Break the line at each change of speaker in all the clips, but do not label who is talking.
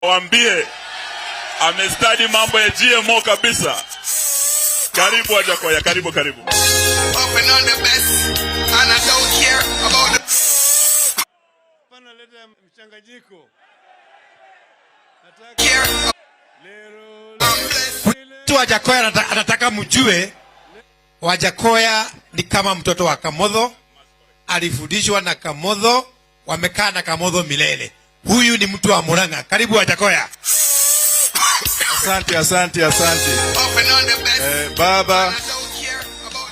Waambie amestadi mambo ya GMO kabisa. Karibu Wajakoya, karibu.
Open on the best and I don't care about the
Pana leta mchanganyiko.
Tu Wajakoya anataka mjue Wajakoya ni kama mtoto wa Kamodho, alifundishwa na Kamodho, wamekaa na Kamodho milele. Huyu ni mtu wa Murang'a. Karibu Wajakoya.
Asante. Baba,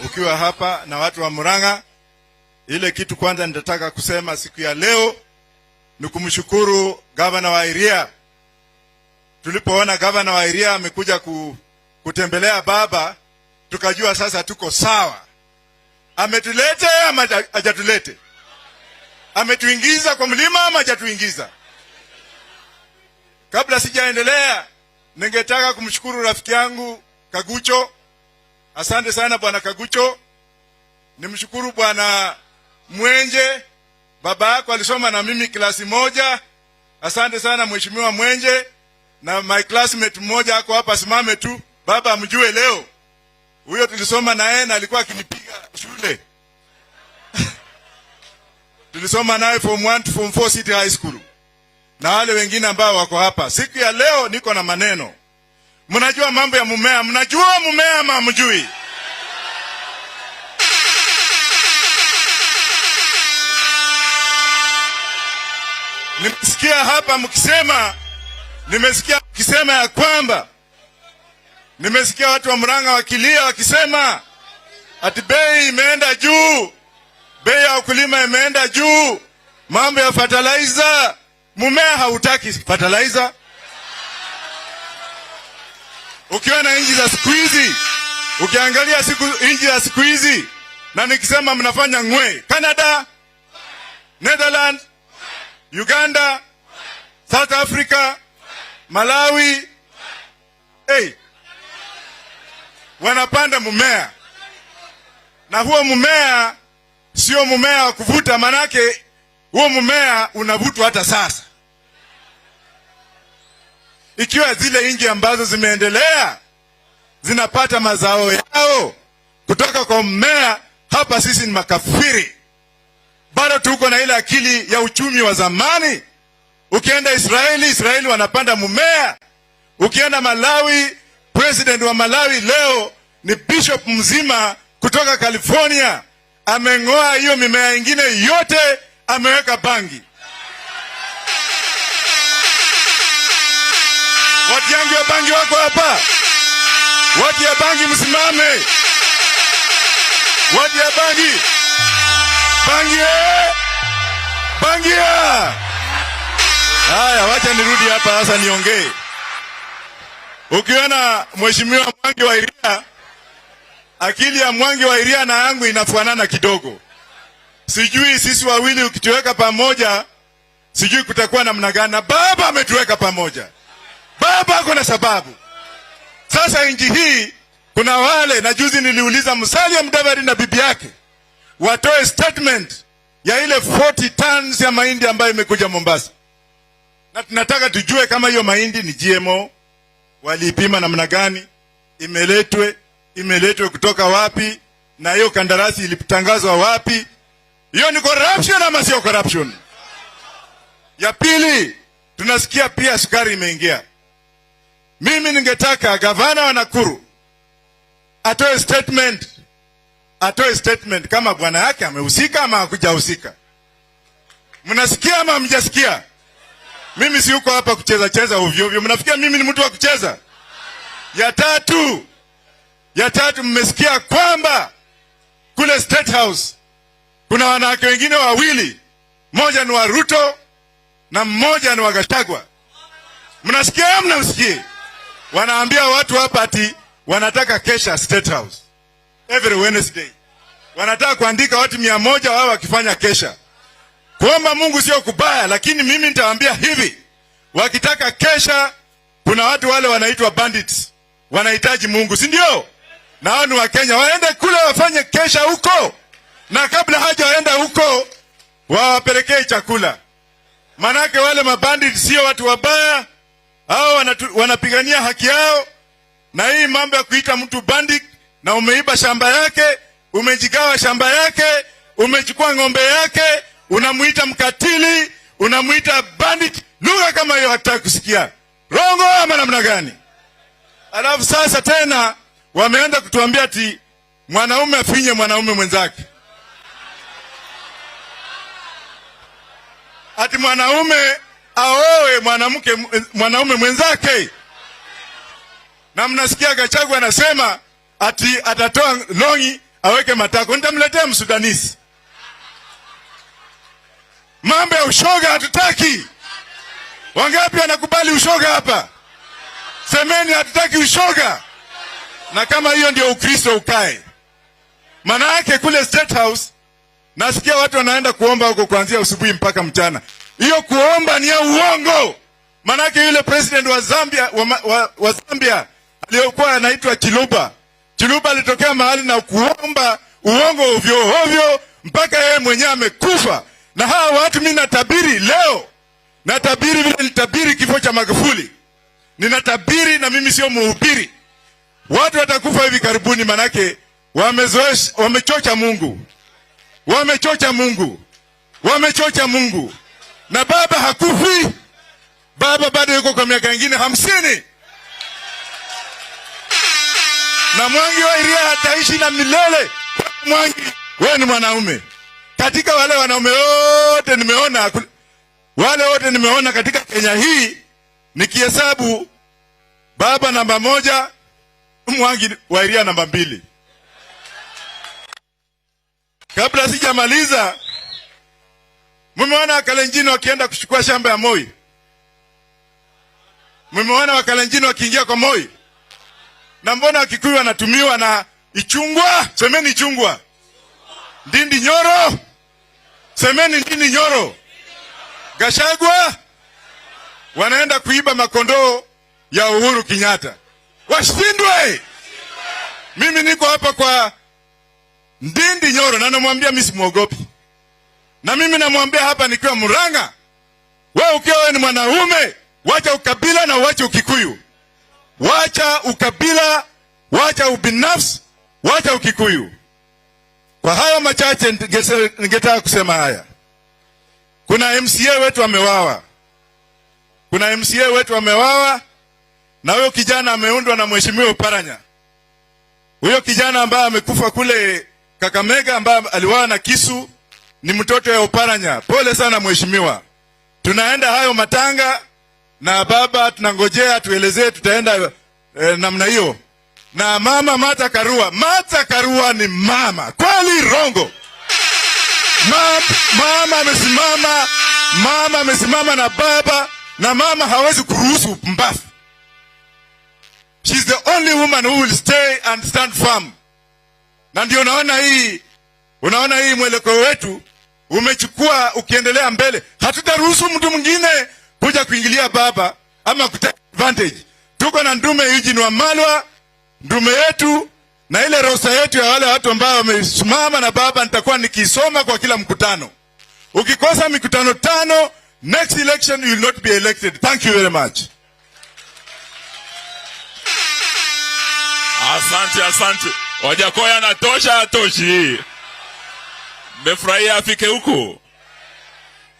ukiwa hapa na watu wa Murang'a, ile kitu kwanza nitataka kusema siku ya leo ni kumshukuru gavana wa Iria. Tulipoona gavana wa Iria amekuja kutembelea baba, tukajua sasa tuko sawa. Ametulete ama hajatulete? Ametuingiza kwa mlima ama hajatuingiza? Kabla sijaendelea, ningetaka kumshukuru rafiki yangu Kagucho. Asante sana bwana Kagucho. Nimshukuru bwana Mwenje, baba yako alisoma na mimi klasi moja. Asante sana mheshimiwa Mwenje, na my classmate mmoja ako hapa, simame tu. Baba amjue leo. Huyo tulisoma na yeye na alikuwa akinipiga shule. Tulisoma naye form 1 to form 4 City High School. Na wale wengine ambao wako hapa. Siku ya leo niko na maneno. Mnajua mambo ya mumea, mnajua mumea ama mjui? Nimesikia hapa mkisema ya kwamba nimesikia watu wa Murang'a wakilia wakisema ati bei imeenda juu. Bei ya ukulima imeenda juu. Mambo ya fertilizer. Mumea hautaki fertilizer. Ukiona nchi za siku hizi, ukiangalia nchi za siku hizi, na nikisema mnafanya ngwe, Canada, Netherlands, Uganda, South Africa, Malawi, wanapanda mumea. Na huo mumea sio mumea wa kuvuta, manake huo mumea unavutwa hata sasa. Ikiwa zile nchi ambazo zimeendelea zinapata mazao yao kutoka kwa mmea, hapa sisi ni makafiri. Bado tuko na ile akili ya uchumi wa zamani. Ukienda Israeli wanapanda mumea. Ukienda Malawi, president wa Malawi leo ni bishop mzima kutoka California. Ameng'oa hiyo mimea ingine yote, ameweka bangi. Watu yangu ya bangi wako hapa. Watu ya bangi msimame. Watu ya bangi. Bangi. Haya, wacha nirudi hapa sasa niongee. Ukiona mheshimiwa Mwangi wa Iria, akili ya Mwangi wa Iria na yangu inafanana kidogo. Sijui sisi wawili ukituweka pamoja, sijui kutakuwa namna gani. Baba ametuweka pamoja. Baba kuna sababu. Sasa nchi hii kuna wale, na juzi niliuliza Musalia Mudavadi na bibi yake watoe statement ya ile 40 tons ya mahindi ambayo imekuja Mombasa. Na tunataka tujue kama hiyo mahindi ni GMO, waliipima namna gani, imeletwe kutoka wapi, na hiyo kandarasi ilitangazwa wapi. Hiyo ni corruption ama sio corruption? Ya pili, tunasikia pia sukari imeingia. Mimi ningetaka gavana wa Nakuru atoe statement kama bwana yake amehusika ama hakujahusika. Mnasikia ama hamjasikia? Mimi si uko hapa kucheza ovyo. Mnafikia mimi ni mtu wa kucheza? Ya tatu mmesikia kwamba kule State House kuna wanawake wengine wawili, mmoja ni wa Ruto na mmoja ni wa Gachagua. Mnasikia ama mnasikia? Wanaambia watu hapa ati wanataka kesha State House every Wednesday. Wanataka kuandika watu 100 wao wakifanya kesha. Kuomba Mungu sio kubaya, lakini mimi nitawaambia hivi, wakitaka kesha, kuna watu wale wanaitwa bandits, wanahitaji Mungu, si ndio? Na hao ni wa Kenya, waende kule wafanye kesha huko, na kabla hajaenda huko wawapelekee chakula. Manake wale mabandits sio watu wabaya, wanapigania haki yao, na hii mambo ya kuita mtu bandit, na umeiba shamba yake, umejigawa shamba yake, umechukua ng'ombe yake, unamuita mkatili, unamuita bandit. Lugha kama hiyo hataki kusikia. Rongo ama namna gani? Alafu sasa tena wameanza kutuambia ati mwanaume afinye mwanaume mwenzake. Ati mwanaume aoe mwanaume mwenzake. Na mnasikia Gachagua anasema ati atatoa longi aweke matako. Nitamletea Msudanisi. Mambo ya ushoga hatutaki. Wangapi wanakubali ushoga hapa? Semeni hatutaki ushoga. Na kama hiyo ndio Ukristo ukae. Maana yake kule State House nasikia watu wanaenda kuomba huko kuanzia asubuhi mpaka mchana. Hiyo kuomba ni ya uongo. Maana yake yule president wa Zambia aliyokuwa anaitwa Chiluba alitokea mahali na kuomba uongo ovyo ovyo mpaka yeye mwenyewe amekufa. Na hawa watu mimi natabiri leo. Natabiri vile nitabiri kifo cha Magufuli. Ninatabiri na mimi sio mhubiri. Watu watakufa hivi karibuni manake wamechocha Mungu. Wamechocha Mungu. Na baba hakufi. Baba bado yuko kwa miaka mingine 50. Na Mwangi wa Iria hataishi na milele. Mwangi, wewe ni mwanaume. Katika wale wanaume wote nimeona katika Kenya hii, nikihesabu baba namba 1, Mwangi wa Iria namba 2. Kabla sijamaliza, mmeona Wakalenjin wakienda kuchukua shamba ya Moi? Mmeona Wakalenjin wakiingia kwa Moi? Na mbona Wakikuyu wanatumiwa na Ichungwa? Semeni Ichungwa. Ndindi Nyoro? Semeni Ndindi Nyoro. Gachagua wanaenda kuiba makondoo ya Uhuru Kenyatta. Washindwe! Mimi niko hapa kwa Ndindi Nyoro na namwambia mimi simuogopi. Na mimi namwambia hapa nikiwa Murang'a, wewe ukiwa ni mwanaume, wacha ukabila na wacha ukikuyu. Wacha ukabila, wacha ubinafsi, wacha ukikuyu. Kwa hayo machache ningetaka kusema haya. Kuna MCA wetu amewawa. Na huyo kijana ameundwa na Mheshimiwa Oparanya. Huyo kijana ambaye amekufa kule Kakamega ambaye aliwawa na kisu ni mtoto ya Oparanya. Pole sana mheshimiwa. Tunaenda hayo matanga na baba tunangojea tuelezee tutaenda namna hiyo. Na mama Martha Karua ni mama. Kweli rongo? Mama amesimama na baba, na mama hawezi kuruhusu upumbavu. She's the only woman who will stay and stand firm. Na ndio unaona hii mwelekeo wetu umechukua ukiendelea mbele. Hatutaruhusu mtu mwingine kuja kuingilia baba ama kutake advantage. Tuko na ndume Eugene Wamalwa, ndume yetu, na ile rosa yetu ya wale watu ambao wamesimama na baba nitakuwa nikisoma kwa kila mkutano. Ukikosa mikutano 5, next election you will not be elected. Thank you very much.
Asante. Wajakoya natosha atoshi. Mmefurahia afike huko.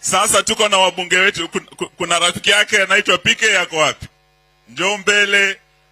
Sasa tuko na wabunge wetu. Kuna rafiki yake anaitwa Pike, yako wapi? Njoo mbele.